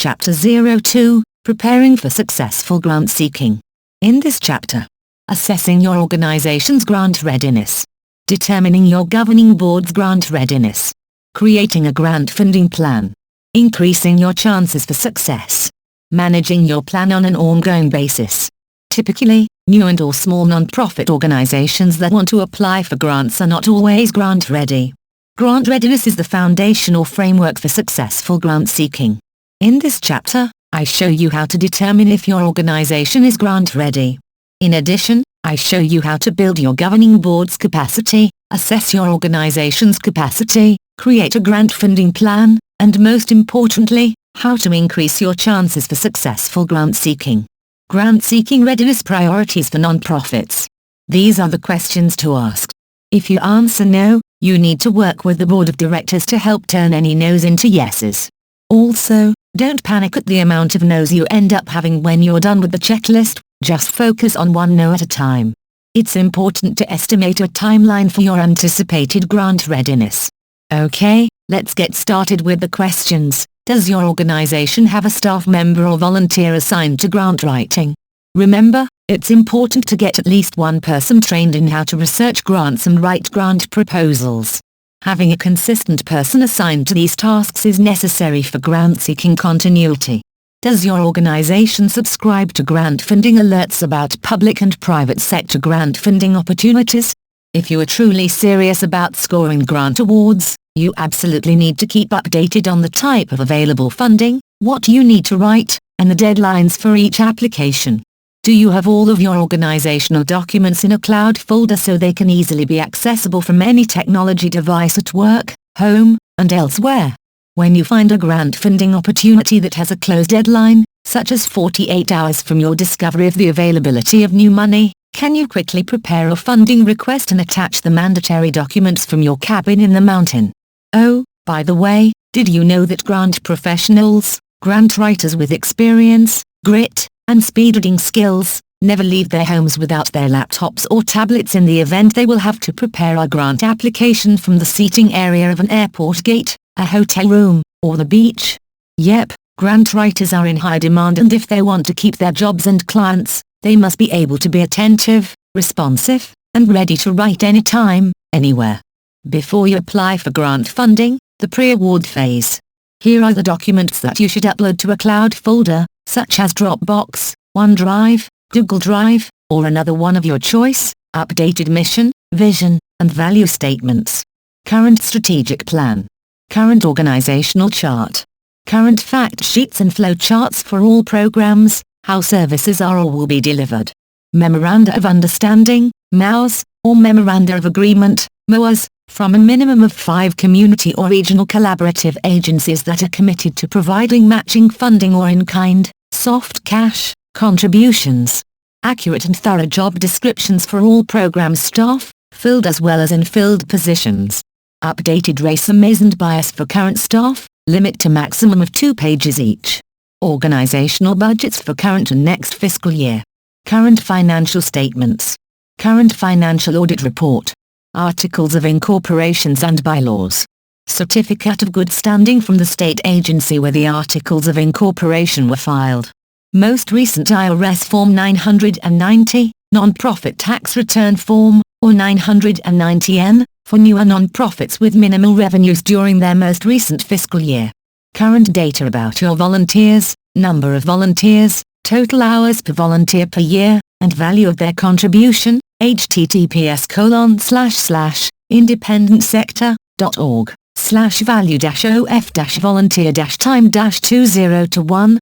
Chapter 02, Preparing for Successful Grant Seeking. In this chapter, assessing your organization's grant readiness, determining your governing board's grant readiness, creating a grant funding plan, increasing your chances for success, managing your plan on an ongoing basis. Typically, new and or small non-profit organizations that want to apply for grants are not always grant ready. Grant readiness is the foundational framework for successful grant seeking. In this chapter, I show you how to determine if your organization is grant ready. In addition, I show you how to build your governing board's capacity, assess your organization's capacity, create a grant funding plan, and most importantly, how to increase your chances for successful grant seeking. Grant seeking readiness priorities for nonprofits. These are the questions to ask. If you answer no, you need to work with the board of directors to help turn any no's into yeses. Also, don't panic at the amount of no's you end up having when you're done with the checklist, just focus on one no at a time. It's important to estimate a timeline for your anticipated grant readiness. Okay, let's get started with the questions. Does your organization have a staff member or volunteer assigned to grant writing? Remember, it's important to get at least one person trained in how to research grants and write grant proposals. Having a consistent person assigned to these tasks is necessary for grant-seeking continuity. Does your organization subscribe to grant funding alerts about public and private sector grant funding opportunities? If you are truly serious about scoring grant awards, you absolutely need to keep updated on the type of available funding, what you need to write, and the deadlines for each application. Do you have all of your organizational documents in a cloud folder so they can easily be accessible from any technology device at work, home, and elsewhere? When you find a grant funding opportunity that has a close deadline, such as 48 hours from your discovery of the availability of new money, can you quickly prepare a funding request and attach the mandatory documents from your cabin in the mountain? Oh, by the way, did you know that grant professionals, grant writers with experience, grit, and speed reading skills, never leave their homes without their laptops or tablets in the event they will have to prepare a grant application from the seating area of an airport gate, a hotel room, or the beach? Yep, grant writers are in high demand, and if they want to keep their jobs and clients, they must be able to be attentive, responsive, and ready to write anytime, anywhere. Before you apply for grant funding, the pre-award phase. Here are the documents that you should upload to a cloud folder, such as Dropbox, OneDrive, Google Drive, or another one of your choice. Updated mission, vision, and value statements. Current strategic plan. Current organizational chart. Current fact sheets and flow charts for all programs, how services are or will be delivered. Memoranda of Understanding, MOUs, or Memoranda of Agreement, MOAs, from a minimum of 5 community or regional collaborative agencies that are committed to providing matching funding or in-kind, soft cash, contributions. Accurate and thorough job descriptions for all program staff, filled as well as unfilled positions. Updated resumes and bias for current staff, limit to maximum of 2 pages each. Organizational budgets for current and next fiscal year. Current financial statements. Current financial audit report. Articles of incorporations and bylaws. Certificate of good standing from the state agency where the articles of incorporation were filed. Most recent IRS Form 990, Nonprofit Tax Return Form, or 990N, for newer nonprofits with minimal revenues during their most recent fiscal year. Current data about your volunteers, number of volunteers, total hours per volunteer per year, and value of their contribution. https://independentsector.org/value-of-volunteer-time-20 to 1/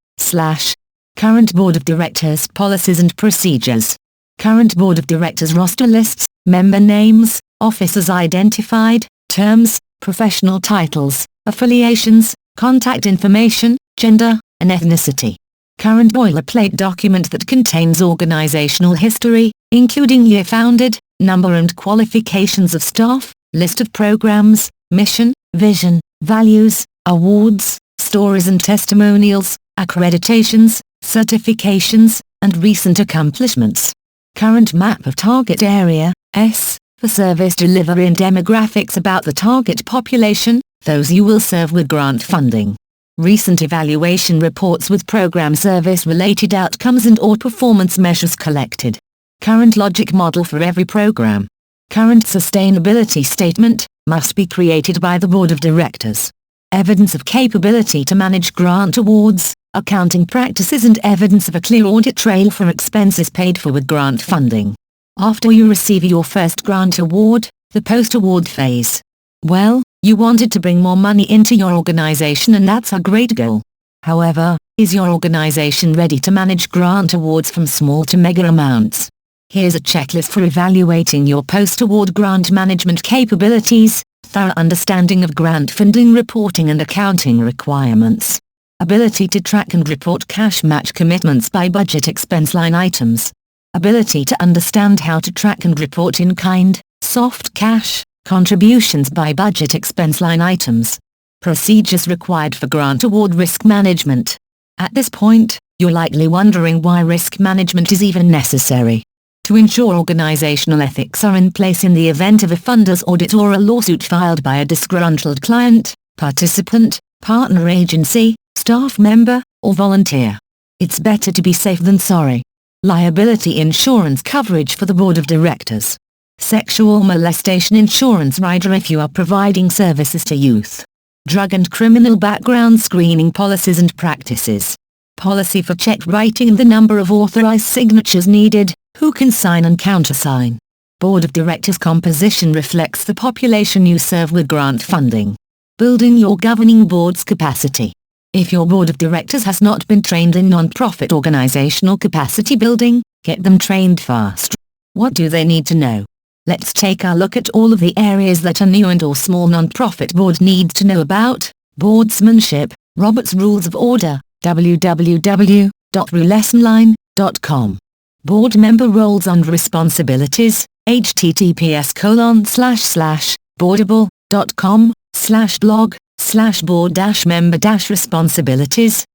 Current Board of Directors policies and procedures. Current Board of Directors roster lists, member names, officers identified, terms, professional titles, affiliations, contact information, gender, and ethnicity. Current boilerplate document that contains organizational history, including year founded, number and qualifications of staff, list of programs, mission, vision, values, awards, stories and testimonials, accreditations, certifications, and recent accomplishments. Current map of target area, S, for service delivery and demographics about the target population, those you will serve with grant funding. recent evaluation reports with program service-related outcomes and/or performance measures collected. Current logic model for every program. Current sustainability statement must be created by the Board of Directors. Evidence of capability to manage grant awards, accounting practices and evidence of a clear audit trail for expenses paid for with grant funding. After you receive your first grant award, the post-award phase. Well, you wanted to bring more money into your organization and that's a great goal. However, is your organization ready to manage grant awards from small to mega amounts? Here's a checklist for evaluating your post-award grant management capabilities: thorough understanding of grant funding reporting and accounting requirements. Ability to track and report cash match commitments by budget expense line items. Ability to understand how to track and report in-kind, soft cash, contributions by budget expense line items. Procedures required for grant award risk management. At this point, you're likely wondering why risk management is even necessary. To ensure organizational ethics are in place in the event of a funder's audit or a lawsuit filed by a disgruntled client, participant, partner agency, staff member, or volunteer. It's better to be safe than sorry. Liability insurance coverage for the Board of Directors. Sexual molestation insurance rider if you are providing services to youth. Drug and criminal background screening policies and practices. Policy for check writing and the number of authorized signatures needed, who can sign and countersign. Board of Directors composition reflects the population you serve with grant funding. Building your governing board's capacity. If your Board of Directors has not been trained in non-profit organizational capacity building, get them trained fast. What do they need to know? Let's take a look at all of the areas that a new and/or small non-profit board needs to know about. Boardsmanship, Robert's Rules of Order, www.rulesonline.com. Board member roles and responsibilities, https://boardable.com/blog/board-member-responsibilities/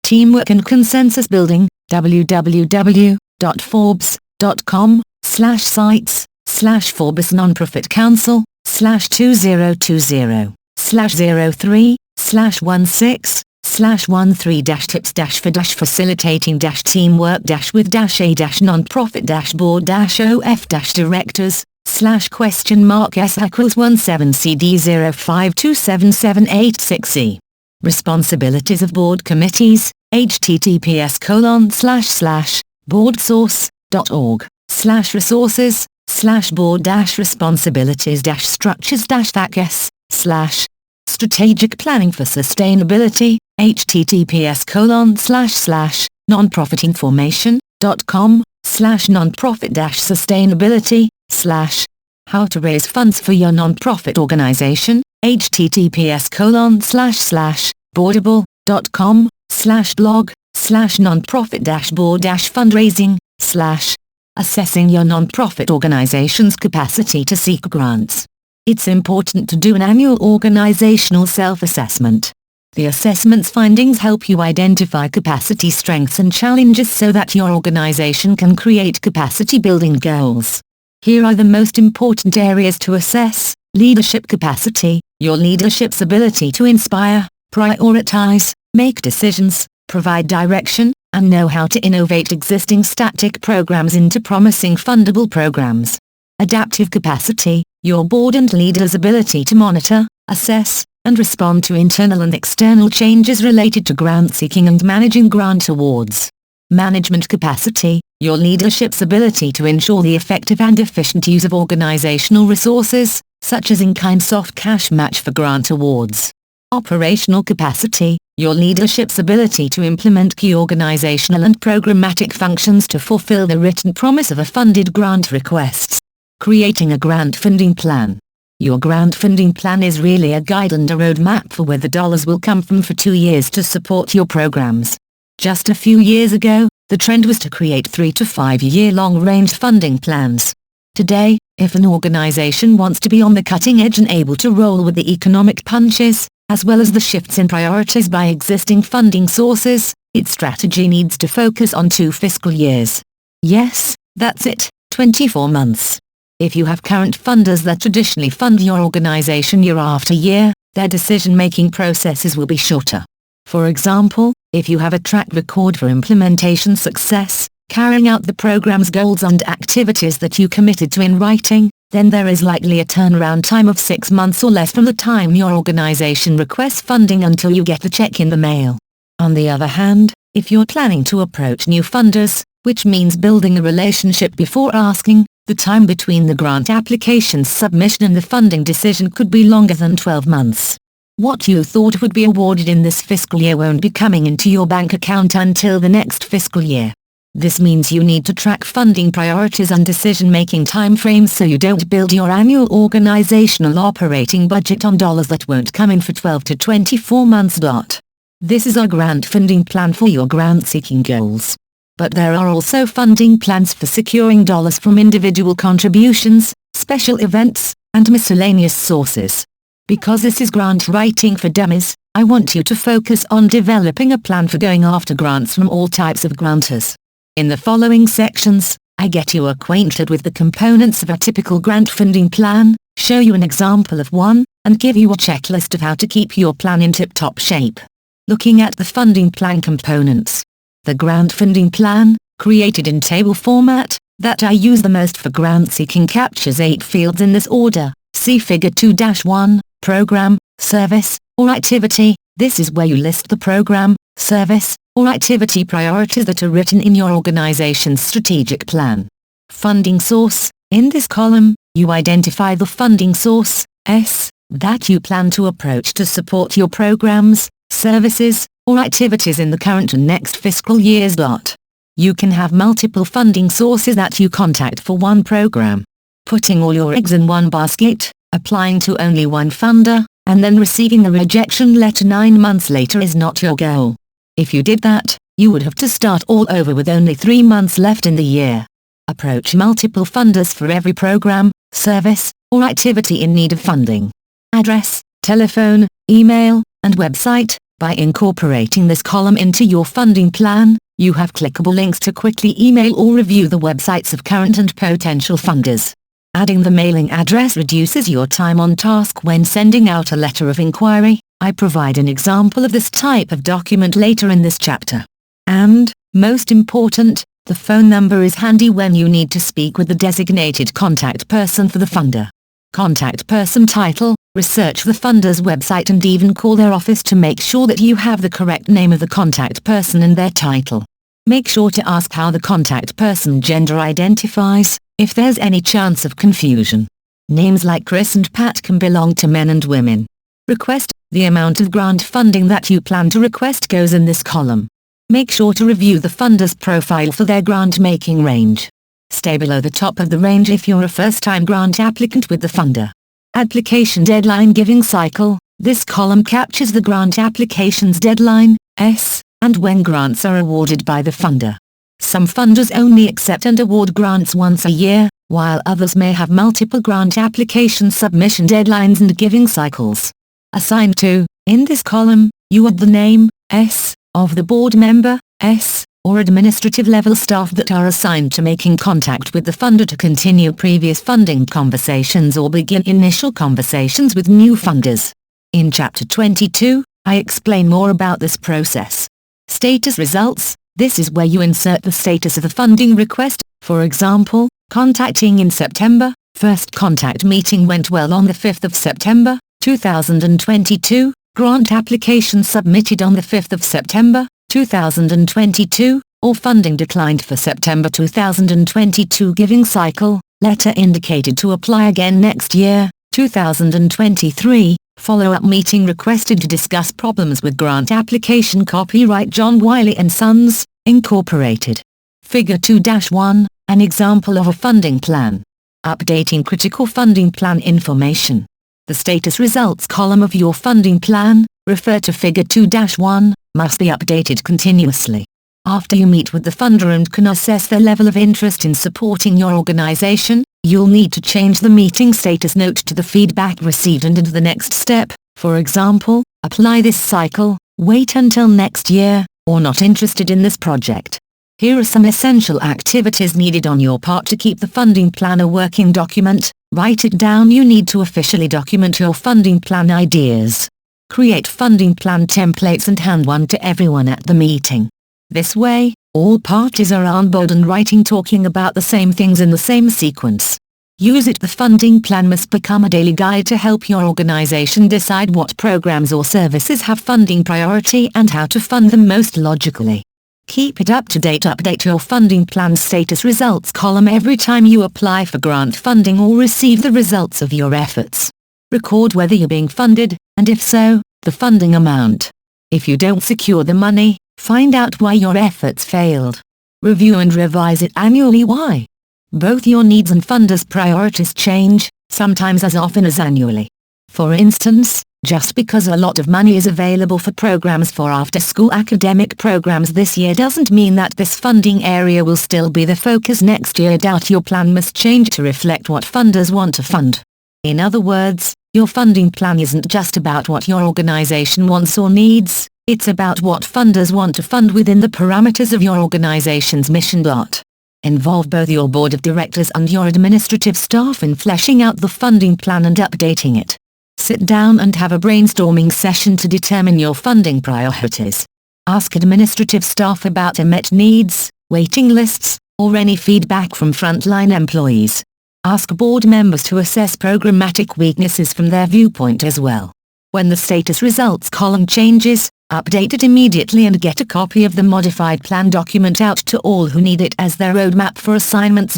teamwork and consensus building, www.forbes.com/sites/Forbes Nonprofit Council /023/tips-for-facilitating-teamwork-with-a-non-profit-board-f-directors/question mark S=170D05277860. Responsibilities of board committees, https://boardsource.org/resources/board-responsibilities-structures-facts/ Strategic planning for sustainability, https://nonprofitinformation.com/nonprofit-sustainability/ How to raise funds for your nonprofit organization, https://boardable.com/blog/nonprofit-board-fundraising/ Assessing your nonprofit organization's capacity to seek grants. It's important to do an annual organizational self-assessment. The assessment's findings help you identify capacity strengths and challenges so that your organization can create capacity-building goals. Here are the most important areas to assess: leadership capacity, your leadership's ability to inspire, prioritize, make decisions, provide direction, and know how to innovate existing static programs into promising fundable programs. Adaptive capacity, your board and leaders' ability to monitor, assess, and respond to internal and external changes related to grant seeking and managing grant awards. Management capacity, your leadership's ability to ensure the effective and efficient use of organizational resources, such as in-kind soft cash match for grant awards. Operational capacity, your leadership's ability to implement key organizational and programmatic functions to fulfill the written promise of a funded grant requests. Creating a grant funding plan. Your grant funding plan is really a guide and a roadmap for where the dollars will come from for 2 years to support your programs. Just a few years ago, the trend was to create 3 to 5 year long-range funding plans. Today, if an organization wants to be on the cutting edge and able to roll with the economic punches, as well as the shifts in priorities by existing funding sources, its strategy needs to focus on 2 fiscal years. Yes, that's it, 24 months. If you have current funders that traditionally fund your organization year after year, their decision-making processes will be shorter. For example, if you have a track record for implementation success, carrying out the program's goals and activities that you committed to in writing, then there is likely a turnaround time of 6 months or less from the time your organization requests funding until you get the check in the mail. On the other hand, if you're planning to approach new funders, which means building a relationship before asking, the time between the grant application's submission and the funding decision could be longer than 12 months. What you thought would be awarded in this fiscal year won't be coming into your bank account until the next fiscal year. This means you need to track funding priorities and decision-making timeframes so you don't build your annual organizational operating budget on dollars that won't come in for 12 to 24 months. This is our grant funding plan for your grant-seeking goals. But there are also funding plans for securing dollars from individual contributions, special events, and miscellaneous sources. Because this is grant writing for dummies, I want you to focus on developing a plan for going after grants from all types of grantors. In the following sections, I get you acquainted with the components of a typical grant funding plan, show you an example of one, and give you a checklist of how to keep your plan in tip-top shape. Looking at the funding plan components. The grant funding plan, created in table format, that I use the most for grant seeking captures 8 fields in this order. See Figure 2-1, Program, Service, or Activity. This is where you list the program, service, or activity priorities that are written in your organization's strategic plan. Funding source. In this column, you identify the funding source, S, that you plan to approach to support your programs, services, or activities in the current and next fiscal years. You can have multiple funding sources that you contact for one program. Putting all your eggs in one basket, applying to only one funder, and then receiving a rejection letter 9 months later is not your goal. If you did that, you would have to start all over with only 3 months left in the year. Approach multiple funders for every program, service, or activity in need of funding. Address, telephone, email, and website. By incorporating this column into your funding plan, you have clickable links to quickly email or review the websites of current and potential funders. Adding the mailing address reduces your time on task when sending out a letter of inquiry. I provide an example of this type of document later in this chapter. And, most important, the phone number is handy when you need to speak with the designated contact person for the funder. Contact person title. Research the funder's website and even call their office to make sure that you have the correct name of the contact person and their title. Make sure to ask how the contact person gender identifies, if there's any chance of confusion. Names like Chris and Pat can belong to men and women. Request. The amount of grant funding that you plan to request goes in this column. Make sure to review the funder's profile for their grant-making range. Stay below the top of the range if you're a first-time grant applicant with the funder. Application deadline giving cycle. This column captures the grant application's deadline, S, and when grants are awarded by the funder. Some funders only accept and award grants once a year, while others may have multiple grant application submission deadlines and giving cycles. Assigned to. In this column, you add the name, S, of the board member, S, or administrative level staff that are assigned to making contact with the funder to continue previous funding conversations or begin initial conversations with new funders. In Chapter 22, I explain more about this process. Status results. This is where you insert the status of the funding request. For example, contacting in September. First contact meeting went well on the 5th of September, 2022. Grant application submitted on the 5th of September, 2022, or funding declined for September 2022 giving cycle, letter indicated to apply again next year, 2023, follow-up meeting requested to discuss problems with grant application copyright John Wiley & Sons, Incorporated. Figure 2-1, an example of a funding plan. Updating critical funding plan information. The status results column of your funding plan, refer to Figure 2-1, must be updated continuously. After you meet with the funder and can assess their level of interest in supporting your organization, you'll need to change the meeting status note to the feedback received and into the next step. For example, apply this cycle, wait until next year, or not interested in this project. Here are some essential activities needed on your part to keep the funding plan a working document. Write it down. You need to officially document your funding plan ideas. Create funding plan templates and hand one to everyone at the meeting. This way, all parties are on board and writing talking about the same things in the same sequence. Use it. The funding plan must become a daily guide to help your organization decide what programs or services have funding priority and how to fund them most logically. Keep it up to date. Update your funding plan status results column every time you apply for grant funding or receive the results of your efforts. Record whether you're being funded, and if so, the funding amount. If you don't secure the money, find out why your efforts failed. Review and revise it annually. Why? Both your needs and funders' priorities change, sometimes as often as annually. For instance, just because a lot of money is available for programs for after-school academic programs this year doesn't mean that this funding area will still be the focus next year. Your plan must change to reflect what funders want to fund. In other words, your funding plan isn't just about what your organization wants or needs, it's about what funders want to fund within the parameters of your organization's mission. Involve both your board of directors and your administrative staff in fleshing out the funding plan and updating it. Sit down and have a brainstorming session to determine your funding priorities. Ask administrative staff about unmet needs, waiting lists, or any feedback from frontline employees. Ask board members to assess programmatic weaknesses from their viewpoint as well. When the status results column changes, update it immediately and get a copy of the modified plan document out to all who need it as their roadmap for assignments.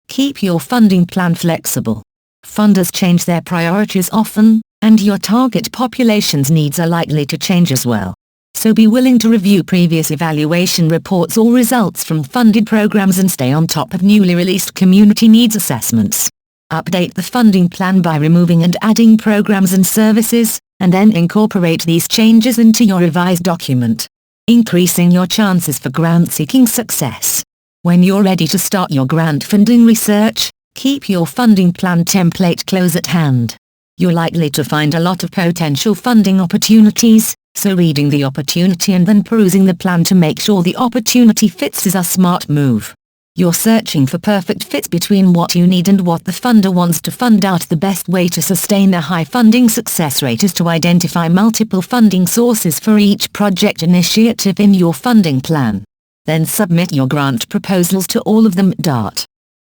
Keep your funding plan flexible. Funders change their priorities often, and your target population's needs are likely to change as well. So be willing to review previous evaluation reports or results from funded programs and stay on top of newly released community needs assessments. Update the funding plan by removing and adding programs and services, and then incorporate these changes into your revised document, increasing your chances for grant-seeking success. When you're ready to start your grant funding research, keep your funding plan template close at hand. You're likely to find a lot of potential funding opportunities, so reading the opportunity and then perusing the plan to make sure the opportunity fits is a smart move. You're searching for perfect fits between what you need and what the funder wants to fund out. The best way to sustain a high funding success rate is to identify multiple funding sources for each project initiative in your funding plan. Then submit your grant proposals to all of them.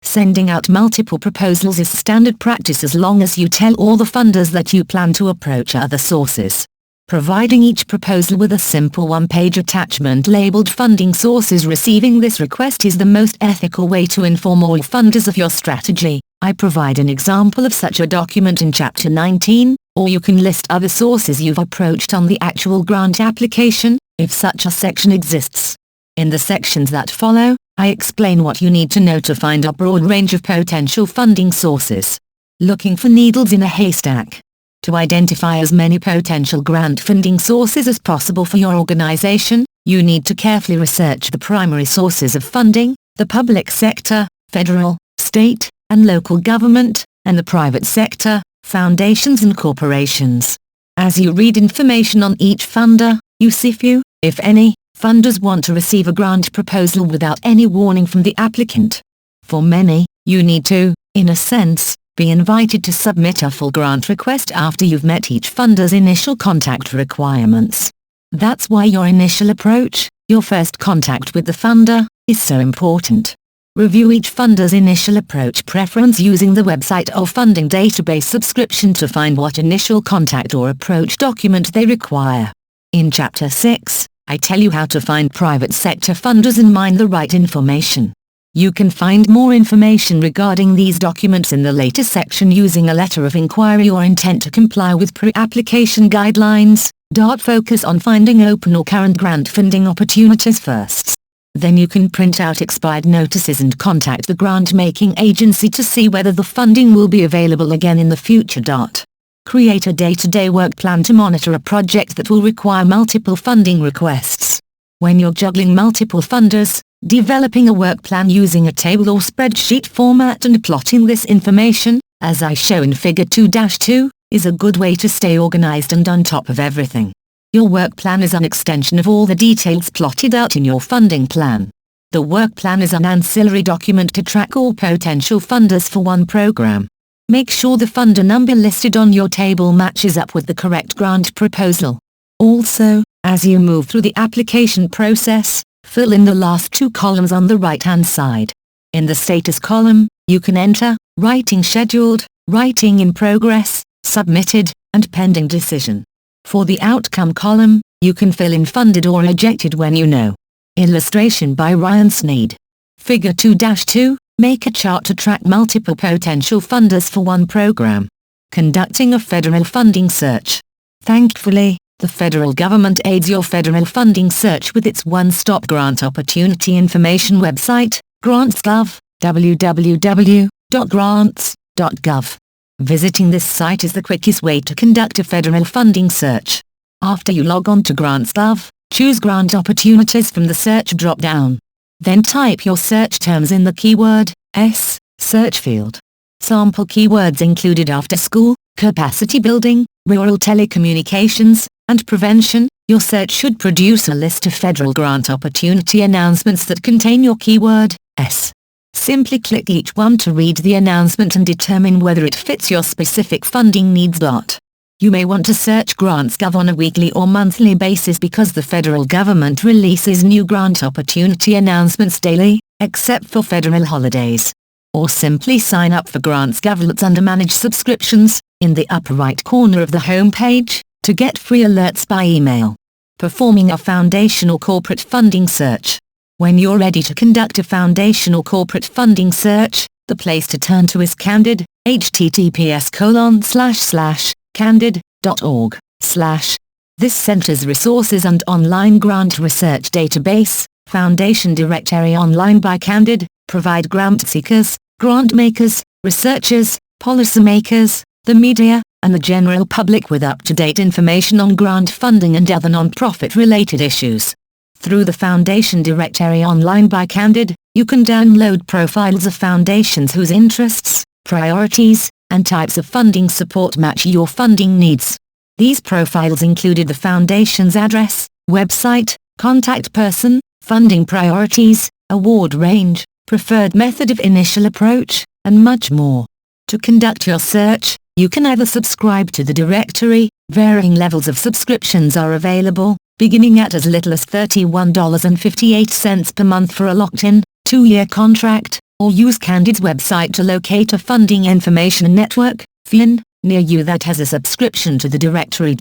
Sending out multiple proposals is standard practice as long as you tell all the funders that you plan to approach other sources. Providing each proposal with a simple one-page attachment labeled funding sources receiving this request is the most ethical way to inform all funders of your strategy. I provide an example of such a document in Chapter 19, or you can list other sources you've approached on the actual grant application, if such a section exists. In the sections that follow, I explain what you need to know to find a broad range of potential funding sources. Looking for needles in a haystack. To identify as many potential grant funding sources as possible for your organization, you need to carefully research the primary sources of funding, the public sector, federal, state, and local government, and the private sector, foundations and corporations. As you read information on each funder, you see few, if any, funders want to receive a grant proposal without any warning from the applicant. For many, you need to, in a sense, be invited to submit a full grant request after you've met each funder's initial contact requirements. That's why your initial approach, your first contact with the funder, is so important. Review each funder's initial approach preference using the website or funding database subscription to find what initial contact or approach document they require. In Chapter 6, I tell you how to find private sector funders and mine the right information. You can find more information regarding these documents in the later section using a letter of inquiry or intent to comply with pre-application guidelines. Focus on finding open or current grant funding opportunities first. Then you can print out expired notices and contact the grant-making agency to see whether the funding will be available again in the future. Create a day-to-day work plan to monitor a project that will require multiple funding requests. When you're juggling multiple funders, developing a work plan using a table or spreadsheet format and plotting this information, as I show in Figure 2-2, is a good way to stay organized and on top of everything. Your work plan is an extension of all the details plotted out in your funding plan. The work plan is an ancillary document to track all potential funders for one program. Make sure the funder number listed on your table matches up with the correct grant proposal. Also, as you move through the application process, fill in the last two columns on the right-hand side. In the status column, you can enter writing scheduled, writing in progress, submitted, and pending decision. For the outcome column, you can fill in funded or rejected when you know. Illustration by Ryan Sneed. Figure 2-2, make a chart to track multiple potential funders for one program. Conducting a federal funding search. Thankfully, the federal government aids your federal funding search with its one-stop grant opportunity information website, Grants.gov, www.grants.gov. Visiting this site is the quickest way to conduct a federal funding search. After you log on to Grants.gov, choose Grant Opportunities from the search drop-down. Then type your search terms in the keyword S search field. Sample keywords included after school, capacity building, rural telecommunications, and prevention. Your search should produce a list of federal grant opportunity announcements that contain your keyword S. Simply click each one to read the announcement and determine whether it fits your specific funding needs. You may want to search Grants.gov on a weekly or monthly basis because the federal government releases new grant opportunity announcements daily, except for federal holidays. Or simply sign up for Grants.gov alerts under Manage Subscriptions, in the upper right corner of the home page, to get free alerts by email. Performing a foundational corporate funding search. When you're ready to conduct a foundational corporate funding search, the place to turn to is Candid, https://candid.org/. This centers resources and online grant research database, Foundation Directory Online by Candid, provide grant seekers, grant makers, researchers, policymakers, the media, and the general public with up-to-date information on grant funding and other non-profit-related issues. Through the Foundation Directory Online by Candid, you can download profiles of foundations whose interests, priorities, and types of funding support match your funding needs. These profiles included the foundation's address, website, contact person, funding priorities, award range, preferred method of initial approach, and much more. To conduct your search, you can either subscribe to the directory, varying levels of subscriptions are available, beginning at as little as $31.58 per month for a locked-in, 2-year contract, or use Candid's website to locate a funding information network, FIN, near you that has a subscription to the directory.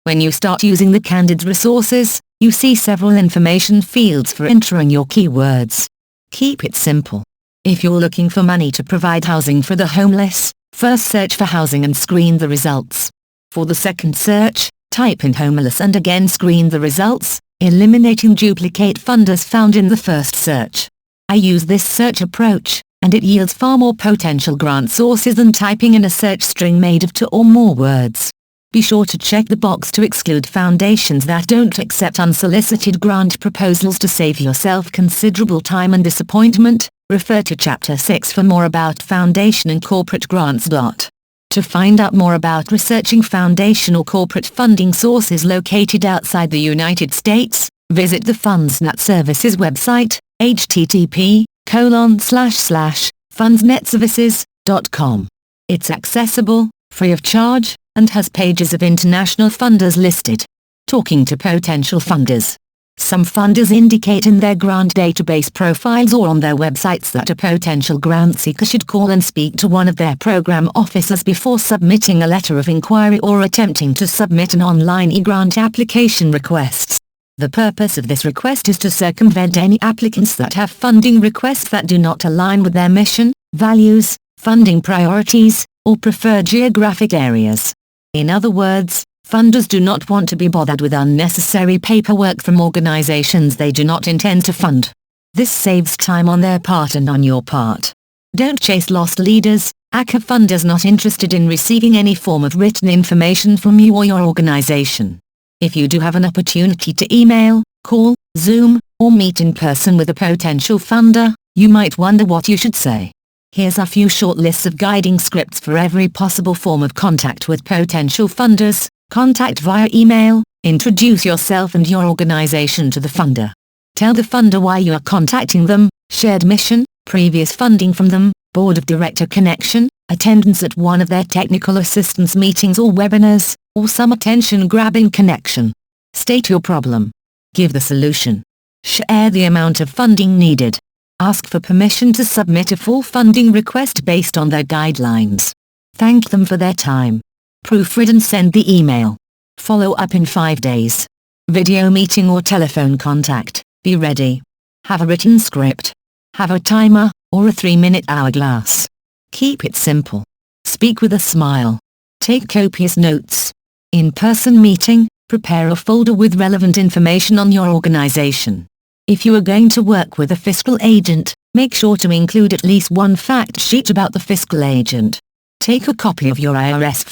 When you start using the Candid's resources, you see several information fields for entering your keywords. Keep it simple. If you're looking for money to provide housing for the homeless, first search for housing and screen the results. For the second search, type in homeless and again screen the results, eliminating duplicate funders found in the first search. I use this search approach, and it yields far more potential grant sources than typing in a search string made of 2 or more words. Be sure to check the box to exclude foundations that don't accept unsolicited grant proposals to save yourself considerable time and disappointment. Refer to Chapter 6 for more about foundation and corporate grants. To find out more about researching foundational corporate funding sources located outside the United States, visit the FundsNet Services website, http://fundsnetservices.com. It's accessible, free of charge, and has pages of international funders listed. Talking to potential funders. Some funders indicate in their grant database profiles or on their websites that a potential grant seeker should call and speak to one of their program officers before submitting a letter of inquiry or attempting to submit an online e-grant application request. The purpose of this request is to circumvent any applicants that have funding requests that do not align with their mission, values, funding priorities, or preferred geographic areas. In other words, funders do not want to be bothered with unnecessary paperwork from organizations they do not intend to fund. This saves time on their part and on your part. Don't chase lost leaders, ACA funders not interested in receiving any form of written information from you or your organization. If you do have an opportunity to email, call, Zoom, or meet in person with a potential funder, you might wonder what you should say. Here's a few short lists of guiding scripts for every possible form of contact with potential funders. Contact via email, introduce yourself and your organization to the funder. Tell the funder why you are contacting them, shared mission, previous funding from them, board of director connection, attendance at one of their technical assistance meetings or webinars, or some attention-grabbing connection. State your problem. Give the solution. Share the amount of funding needed. Ask for permission to submit a full funding request based on their guidelines. Thank them for their time. Proofread and send the email. Follow up in 5 days. Video meeting or telephone contact. Be ready. Have a written script. Have a timer, or a 3-minute hourglass. Keep it simple. Speak with a smile. Take copious notes. In-person meeting, prepare a folder with relevant information on your organization. If you are going to work with a fiscal agent, make sure to include at least one fact sheet about the fiscal agent. Take a copy of your IRS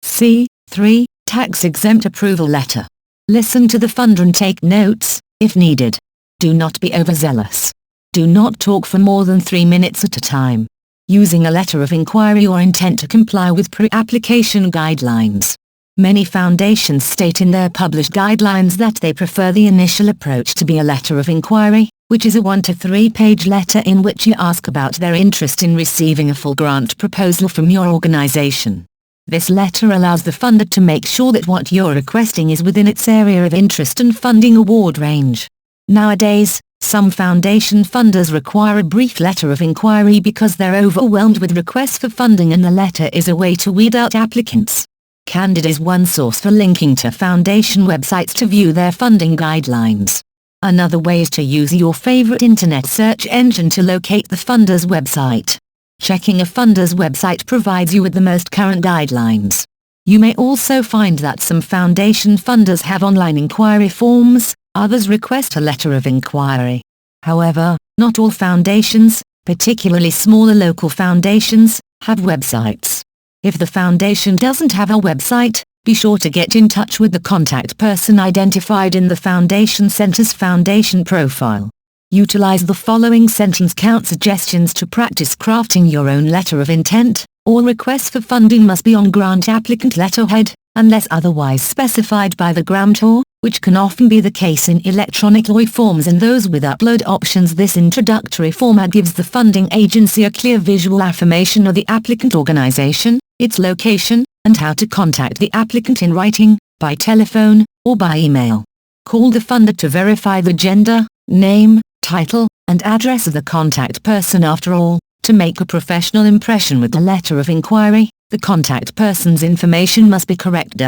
501(c)(3) tax-exempt approval letter. Listen to the funder and take notes, if needed. Do not be overzealous. Do not talk for more than 3 minutes at a time. Using a letter of inquiry or intent to comply with pre-application guidelines. Many foundations state in their published guidelines that they prefer the initial approach to be a letter of inquiry, which is a 1 to 3 page letter in which you ask about their interest in receiving a full grant proposal from your organization. This letter allows the funder to make sure that what you're requesting is within its area of interest and funding award range. Nowadays, some foundation funders require a brief letter of inquiry because they're overwhelmed with requests for funding, and the letter is a way to weed out applicants. Candid is one source for linking to foundation websites to view their funding guidelines. Another way is to use your favorite internet search engine to locate the funder's website. Checking a funder's website provides you with the most current guidelines. You may also find that some foundation funders have online inquiry forms, others request a letter of inquiry. However, not all foundations, particularly smaller local foundations, have websites. If the foundation doesn't have a website, be sure to get in touch with the contact person identified in the Foundation Center's foundation profile. Utilize the following sentence count suggestions to practice crafting your own letter of intent. All requests for funding must be on grant applicant letterhead, unless otherwise specified by the grantor, which can often be the case in electronic LOI forms and those with upload options. This introductory format gives the funding agency a clear visual affirmation of the applicant organization, its location, and how to contact the applicant in writing, by telephone, or by email. Call the funder to verify the gender, name, title, and address of the contact person. After all, to make a professional impression with the letter of inquiry, the contact person's information must be correct.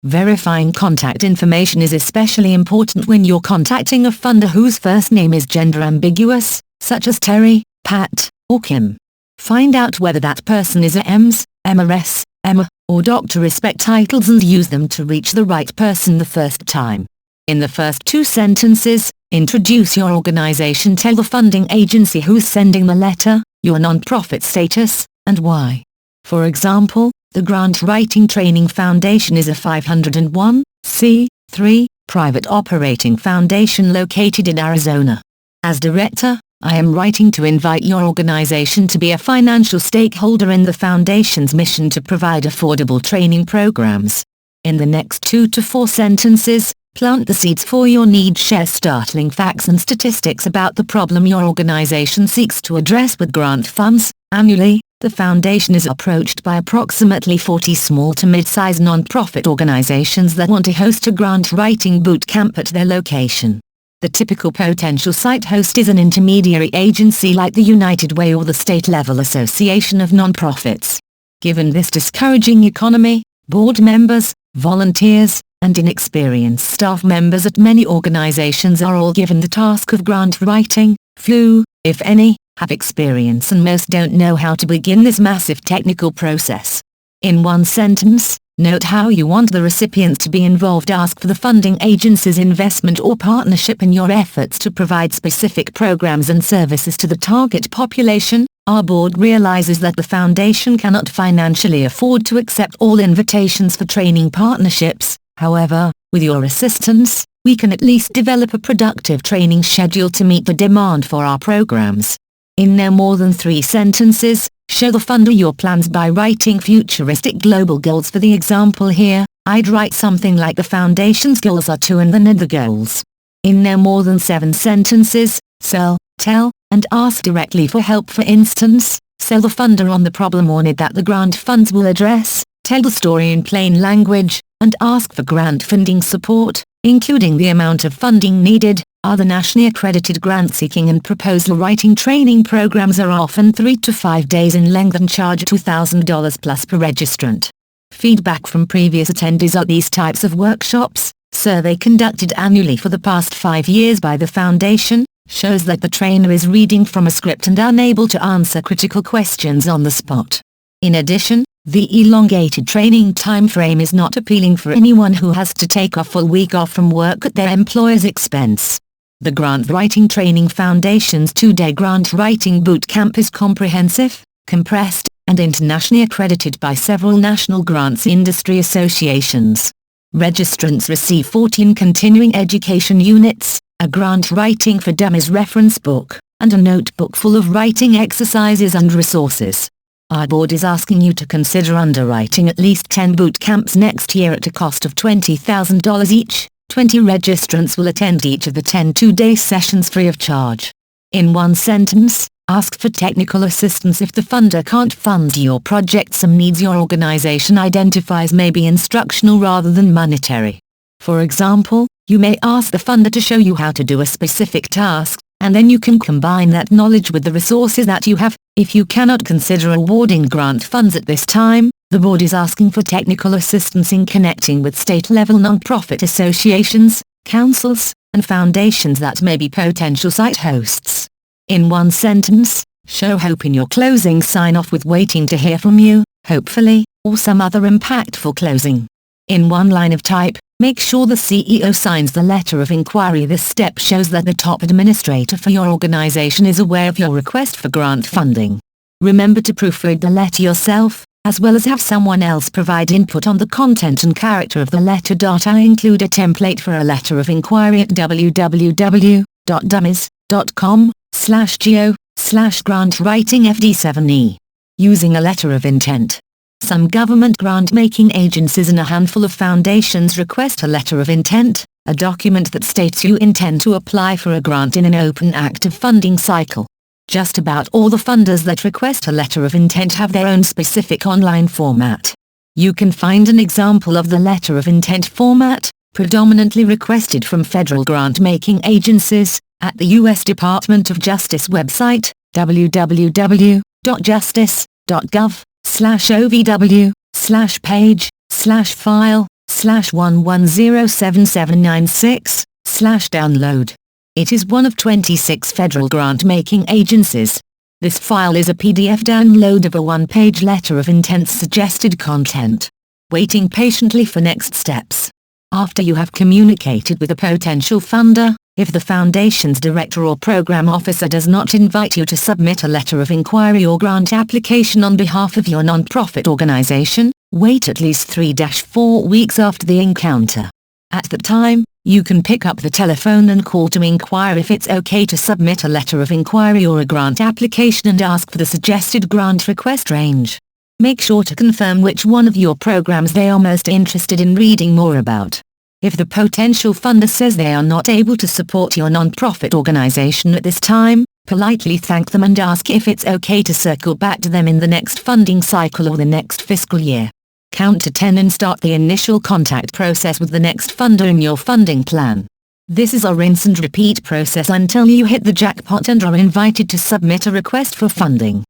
Verifying contact information is especially important when you're contacting a funder whose first name is gender ambiguous, such as Terry, Pat, or Kim. Find out whether that person is a EMS, MRS, Emma, or Dr. Respect titles and use them to reach the right person the first time. In the first 2 sentences, introduce your organization, tell the funding agency who's sending the letter, your nonprofit status, and why. For example, the Grant Writing Training Foundation is a 501(c)(3) private operating foundation located in Arizona. As director, I am writing to invite your organization to be a financial stakeholder in the foundation's mission to provide affordable training programs. In the next 2 to 4 sentences, plant the seeds for your need. Share startling facts and statistics about the problem your organization seeks to address with grant funds. Annually, the foundation is approached by approximately 40 small to mid-size non-profit organizations that want to host a grant writing boot camp at their location. The typical potential site host is an intermediary agency like the United Way or the state-level association of nonprofits. Given this discouraging economy, board members, volunteers, and inexperienced staff members at many organizations are all given the task of grant writing. Few, if any, have experience and most don't know how to begin this massive technical process. In one sentence, note how you want the recipients to be involved. Ask for the funding agency's investment or partnership in your efforts to provide specific programs and services to the target population. Our board realizes that the foundation cannot financially afford to accept all invitations for training partnerships. However, with your assistance, we can at least develop a productive training schedule to meet the demand for our programs. In no more than 3 sentences, show the funder your plans by writing futuristic global goals. For the example here, I'd write something like the foundation's goals are to and then the goals. In no more than 7 sentences, sell, tell, and ask directly for help. For instance, Sell the funder on the problem or need that the grant funds will address, tell the story in plain language, and ask for grant funding support, including the amount of funding needed. Other nationally accredited grant-seeking and proposal writing training programs are often 3 to 5 days in length and charge $2,000 plus per registrant. Feedback from previous attendees at these types of workshops, survey conducted annually for the past 5 years by the Foundation, shows that the trainer is reading from a script and unable to answer critical questions on the spot. In addition, the elongated training time frame is not appealing for anyone who has to take a full week off from work at their employer's expense. The Grant Writing Training Foundation's 2-day grant writing bootcamp is comprehensive, compressed, and internationally accredited by several national grants industry associations. Registrants receive 14 continuing education units, a grant writing for dummies reference book, and a notebook full of writing exercises and resources. Our board is asking you to consider underwriting at least 10 boot camps next year at a cost of $20,000 each. 20 registrants will attend each of the 10 two-day sessions free of charge. In one sentence, ask for technical assistance if the funder can't fund your project. Some needs your organization identifies may be instructional rather than monetary. For example, you may ask the funder to show you how to do a specific task, and then you can combine that knowledge with the resources that you have. If you cannot consider awarding grant funds at this time, the board is asking for technical assistance in connecting with state-level non-profit associations, councils, and foundations that may be potential site hosts. In one sentence, show hope in your closing sign-off with waiting to hear from you, hopefully, or some other impactful closing. In one line of type, make sure the CEO signs the letter of inquiry. This step shows that the top administrator for your organization is aware of your request for grant funding. Remember to proofread the letter yourself, as well as have someone else provide input on the content and character of the letter. I include a template for a letter of inquiry at www.dummies.com/go/grantwritingfd7e. Using a letter of intent. Some government grant-making agencies and a handful of foundations request a letter of intent, a document that states you intend to apply for a grant in an open active funding cycle. Just about all the funders that request a letter of intent have their own specific online format. You can find an example of the letter of intent format, predominantly requested from federal grant-making agencies, at the U.S. Department of Justice website, www.justice.gov/ovw/page/11077796/download. It is one of 26 federal grant-making agencies. This file is a PDF download of a one-page letter of intent suggested content. Waiting patiently for next steps. After you have communicated with a potential funder, if the Foundation's director or program officer does not invite you to submit a letter of inquiry or grant application on behalf of your nonprofit organization, wait at least 3-4 weeks after the encounter. At that time, you can pick up the telephone and call to inquire if it's okay to submit a letter of inquiry or a grant application and ask for the suggested grant request range. Make sure to confirm which one of your programs they are most interested in reading more about. If the potential funder says they are not able to support your nonprofit organization at this time, politely thank them and ask if it's okay to circle back to them in the next funding cycle or the next fiscal year. Count to 10 and start the initial contact process with the next funder in your funding plan. This is a rinse and repeat process until you hit the jackpot and are invited to submit a request for funding.